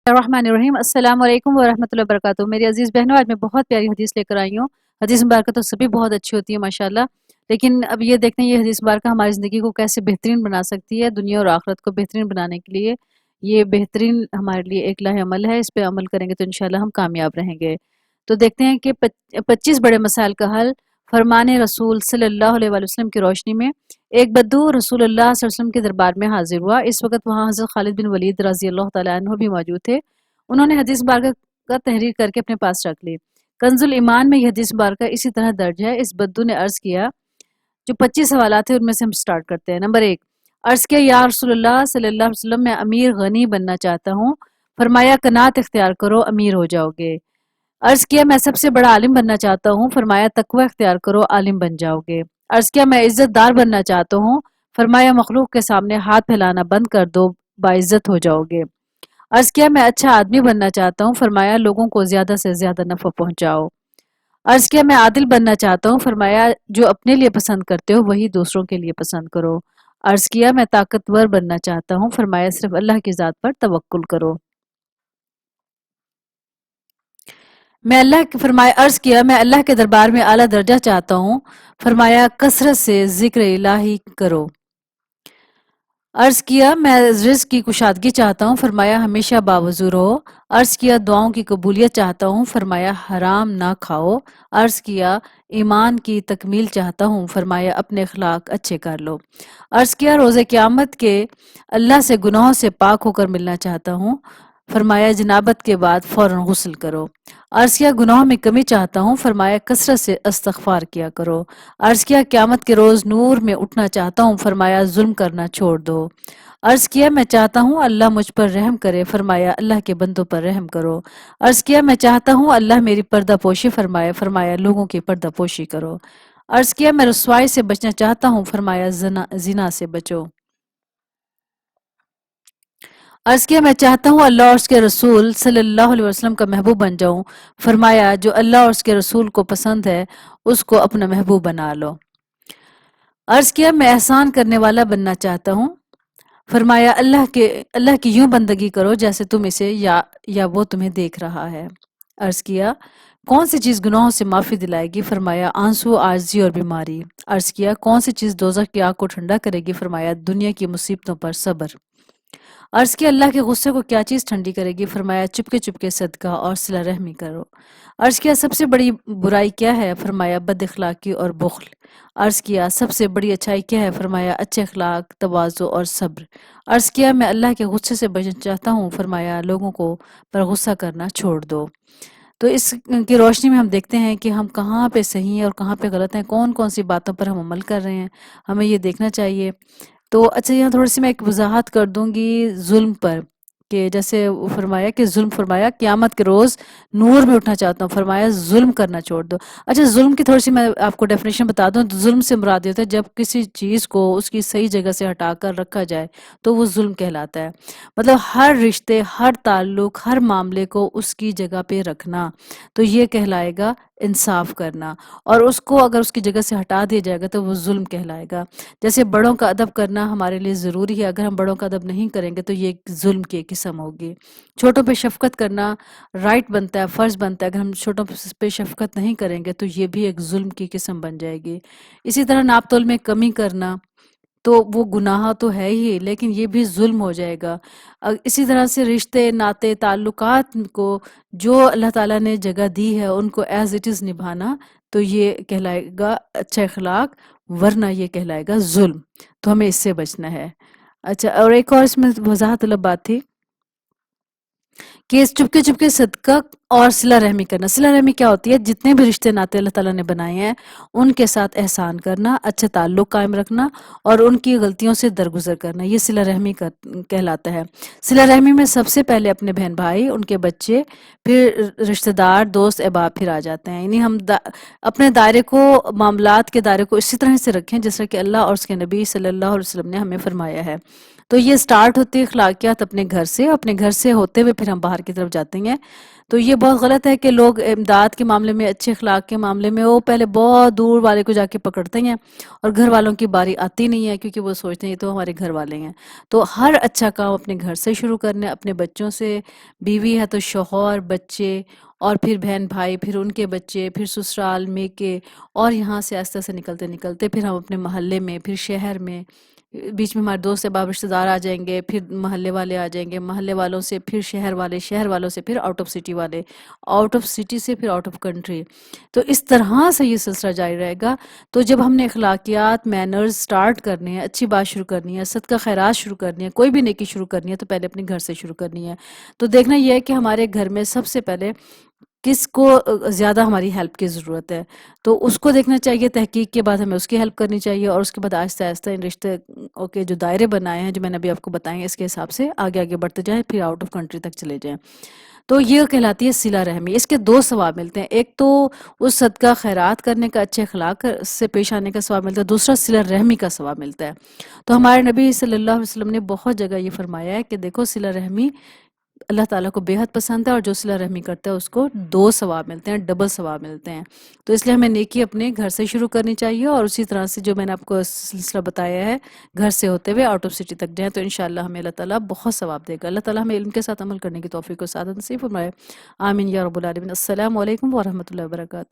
الرحمن الرحیم السلام علیکم ورحمۃ اللہ وبرکاتہ. میری عزیز بہنوں، آج میں بہت پیاری حدیث لے کر آئی ہوں. حدیث مبارکہ تو سبھی بہت اچھی ہوتی ہے ماشاءاللہ، لیکن اب یہ دیکھتے ہیں یہ حدیث مبارکہ ہماری زندگی کو کیسے بہترین بنا سکتی ہے. دنیا اور آخرت کو بہترین بنانے کے لیے یہ بہترین ہمارے لیے ایک لاہ عمل ہے. اس پہ عمل کریں گے تو انشاءاللہ ہم کامیاب رہیں گے. تو دیکھتے ہیں کہ 25 بڑے مسائل کا حل فرمان رسول صلی اللہ علیہ وآلہ وسلم کی روشنی میں. ایک بدو رسول اللہ صلی اللہ علیہ وسلم کے دربار میں حاضر ہوا. اس وقت وہاں حضرت خالد بن ولید رضی اللہ تعالیٰ عنہ بھی موجود تھے. انہوں نے حدیث مبارکہ کا تحریر کر کے اپنے پاس رکھ لی. کنز الایمان میں یہ حدیث مبارکہ اسی طرح درج ہے. اس بدو نے عرض کیا، جو 25 سوالات ہیں ان میں سے ہم سٹارٹ کرتے ہیں. نمبر 1، عرض کیا یا رسول اللہ صلی اللہ علیہ وسلم، میں امیر غنی بننا چاہتا ہوں. فرمایا قناعت اختیار کرو، امیر ہو جاؤ گے. عرض کیا میں سب سے بڑا عالم بننا چاہتا ہوں. فرمایا تقوی اختیار کرو، عالم بن جاؤ گے. عرض کیا میں عزت دار بننا چاہتا ہوں. فرمایا مخلوق کے سامنے ہاتھ پھیلانا بند کر دو، باعزت ہو جاؤ گے. عرض کیا میں اچھا آدمی بننا چاہتا ہوں. فرمایا لوگوں کو زیادہ سے زیادہ نفع پہنچاؤ. عرض کیا میں عادل بننا چاہتا ہوں. فرمایا جو اپنے لیے پسند کرتے ہو وہی دوسروں کے لیے پسند کرو. عرض کیا میں طاقتور بننا چاہتا ہوں. فرمایا صرف اللہ کی ذات پر توکل کرو. عرض کیا میں اللہ کے دربار میں اعلیٰ درجہ چاہتا ہوں. فرمایا کثرت سے ذکر الہی کرو. عرض کیا میں رزق کی کشادگی چاہتا ہوں. فرمایا ہمیشہ باوضو رہو. عرض کیا دعاؤں کی قبولیت چاہتا ہوں. فرمایا حرام نہ کھاؤ. عرض کیا ایمان کی تکمیل چاہتا ہوں. فرمایا اپنے اخلاق اچھے کر لو. عرض کیا روز قیامت کے اللہ سے گناہوں سے پاک ہو کر ملنا چاہتا ہوں. فرمایا جنابت کے بعد فوراً غسل کرو. عرض کیا گناہوں میں کمی چاہتا ہوں. فرمایا کثرت سے استغفار کیا کرو. عرض کیا قیامت کے روز نور میں اٹھنا چاہتا ہوں. فرمایا ظلم کرنا چھوڑ دو. عرض کیا میں چاہتا ہوں اللہ مجھ پر رحم کرے. فرمایا اللہ کے بندوں پر رحم کرو. عرض کیا میں چاہتا ہوں اللہ میری پردہ پوشی فرمائے. فرمایا لوگوں کی پردہ پوشی کرو. عرض کیا میں رسوائی سے بچنا چاہتا ہوں. فرمایا زنا سے بچو. عرض کیا میں چاہتا ہوں اللہ اور اس کے رسول صلی اللہ علیہ وسلم کا محبوب بن جاؤں. فرمایا جو اللہ اور اس کے رسول کو پسند ہے اس کو اپنا محبوب بنا لو. عرض کیا میں احسان کرنے والا بننا چاہتا ہوں. فرمایا اللہ کی یوں بندگی کرو جیسے تم اسے یا وہ تمہیں دیکھ رہا ہے. عرض کیا کون سی چیز گناہوں سے معافی دلائے گی. فرمایا آنسو، عاجزی اور بیماری. عرض کیا کون سی چیز دوزخ کی آگ کو ٹھنڈا کرے گی. فرمایا دنیا کی مصیبتوں پر صبر. عرض کیا اللہ کے غصے کو کیا چیز ٹھنڈی کرے گی. فرمایا چپکے چپکے صدقہ اور صلہ رحمی کرو. عرض کیا سب سے بڑی برائی کیا ہے. فرمایا بد اخلاقی اور بخل. عرض کیا سب سے بڑی اچھائی کیا ہے. فرمایا اچھے اخلاق، تواضع اور صبر. عرض کیا میں اللہ کے غصے سے بچنا چاہتا ہوں. فرمایا لوگوں کو پر غصہ کرنا چھوڑ دو. تو اس کی روشنی میں ہم دیکھتے ہیں کہ ہم کہاں پہ صحیح ہیں اور کہاں پہ غلط ہیں، کون کون سی باتوں پر ہم عمل کر رہے ہیں، ہمیں یہ دیکھنا چاہیے. تو اچھا یہاں تھوڑی سی میں ایک وضاحت کر دوں گی ظلم پر، کہ جیسے فرمایا کہ ظلم، فرمایا قیامت کے روز نور میں اٹھنا چاہتا ہوں. فرمایا ظلم کرنا چھوڑ دو. اچھا ظلم کی تھوڑی سی میں آپ کو ڈیفینیشن بتا دوں. تو ظلم سے مراد ہوتا ہے جب کسی چیز کو اس کی صحیح جگہ سے ہٹا کر رکھا جائے تو وہ ظلم کہلاتا ہے. مطلب ہر رشتے، ہر تعلق، ہر معاملے کو اس کی جگہ پہ رکھنا، تو یہ کہلائے گا انصاف کرنا. اور اس کو اگر اس کی جگہ سے ہٹا دیا جائے گا تو وہ ظلم کہلائے گا. جیسے بڑوں کا ادب کرنا ہمارے لیے ضروری ہے، اگر ہم بڑوں کا ادب نہیں کریں گے تو یہ ایک ظلم کی قسم ہوگی. چھوٹوں پہ شفقت کرنا رائٹ بنتا ہے، فرض بنتا ہے. اگر ہم چھوٹوں پہ شفقت نہیں کریں گے تو یہ بھی ایک ظلم کی قسم بن جائے گی. اسی طرح ناپ تول میں کمی کرنا تو وہ گناہ تو ہے ہی، لیکن یہ بھی ظلم ہو جائے گا. اسی طرح سے رشتے، ناطے، تعلقات کو جو اللہ تعالیٰ نے جگہ دی ہے ان کو ایز اٹ از نبھانا، تو یہ کہلائے گا اچھا اخلاق، ورنہ یہ کہلائے گا ظلم. تو ہمیں اس سے بچنا ہے. اچھا اور ایک اور اس میں وضاحت طلب بات تھی کہ چپکے چپکے صدقہ اور صلہ رحمی کرنا. صلہ رحمی کیا ہوتی ہے؟ جتنے بھی رشتے ناطے اللہ تعالیٰ نے بنائے ہیں ان کے ساتھ احسان کرنا، اچھا تعلق قائم رکھنا اور ان کی غلطیوں سے درگزر کرنا، یہ صلہ رحمی کہلاتا ہے. صلہ رحمی میں سب سے پہلے اپنے بہن بھائی، ان کے بچے، پھر رشتہ دار، دوست، احباب، پھر آ جاتے ہیں. یعنی ہم اپنے دائرے کو، معاملات کے دائرے کو اسی طرح سے رکھیں جس طرح کہ اللہ اور اس کے نبی صلی اللہ علیہ وسلم نے ہمیں فرمایا ہے. تو یہ سٹارٹ ہوتی ہے اخلاقیات اپنے گھر سے، اپنے گھر سے ہوتے ہوئے پھر ہم باہر کی طرف جاتے ہیں. تو یہ بہت غلط ہے کہ لوگ امداد کے معاملے میں، اچھے اخلاق کے معاملے میں وہ پہلے بہت دور والے کو جا کے پکڑتے ہیں اور گھر والوں کی باری آتی نہیں ہے، کیونکہ وہ سوچتے ہیں یہ تو ہمارے گھر والے ہیں. تو ہر اچھا کام اپنے گھر سے شروع کرنا ہے، اپنے بچوں سے. بیوی ہے تو شوہر، بچے، اور پھر بہن بھائی، پھر ان کے بچے، پھر سسرال میں کے، اور یہاں سے آہستہ سے نکلتے نکلتے پھر ہم اپنے محلے میں، پھر شہر میں، بیچ میں ہمارے دوست احباب رشتہ دار آ جائیں گے، پھر محلے والے آ جائیں گے، محلے والوں سے پھر شہر والے، شہر والوں سے پھر آؤٹ آف سٹی والے، آؤٹ آف سٹی سے پھر آؤٹ آف کنٹری. تو اس طرح سے یہ سلسلہ جاری رہے گا. تو جب ہم نے اخلاقیات، مینرز سٹارٹ کرنے ہیں، اچھی بات شروع کرنی ہے، صدقہ خیرات شروع کرنی ہے، کوئی بھی نیکی شروع کرنی ہے، تو پہلے اپنے گھر سے شروع کرنی ہے. تو دیکھنا یہ ہے کہ ہمارے گھر میں سب سے پہلے کس کو زیادہ ہماری ہیلپ کی ضرورت ہے، تو اس کو دیکھنا چاہیے. تحقیق کے بعد ہمیں اس کی ہیلپ کرنی چاہیے، اور اس کے بعد آہستہ آہستہ ان رشتے کے جو دائرے بنائے ہیں، جو میں نے ابھی آپ کو بتائے ہیں، اس کے حساب سے آگے آگے بڑھتے جائیں، پھر آؤٹ آف کنٹری تک چلے جائیں. تو یہ کہلاتی ہے صلہ رحمی. اس کے دو ثواب ملتے ہیں. ایک تو اس صدقہ خیرات کرنے کا، اچھے اخلاق سے پیش آنے کا ثواب ملتا ہے. دوسرا صلہ رحمی کا ثواب ملتا ہے. تو ہمارے نبی صلی اللہ علیہ وسلم نے بہت جگہ یہ فرمایا ہے کہ دیکھو صلہ رحمی اللہ تعالیٰ کو بے حد پسند ہے، اور جو صلہ رحمی کرتا ہے اس کو دو ثواب ملتے ہیں، ڈبل ثواب ملتے ہیں. تو اس لیے ہمیں نیکی اپنے گھر سے شروع کرنی چاہیے، اور اسی طرح سے جو میں نے آپ کو سلسلہ بتایا ہے، گھر سے ہوتے ہوئے آؤٹ آف سٹی تک جائیں، تو انشاءاللہ ہمیں اللہ تعالیٰ بہت ثواب دے گا. اللہ تعالیٰ ہمیں علم کے ساتھ عمل کرنے کی توفیق و سعادت نصیب فرمائے. آمین یا رب العالمین. السلام علیکم ورحمۃ اللہ وبرکاتہ.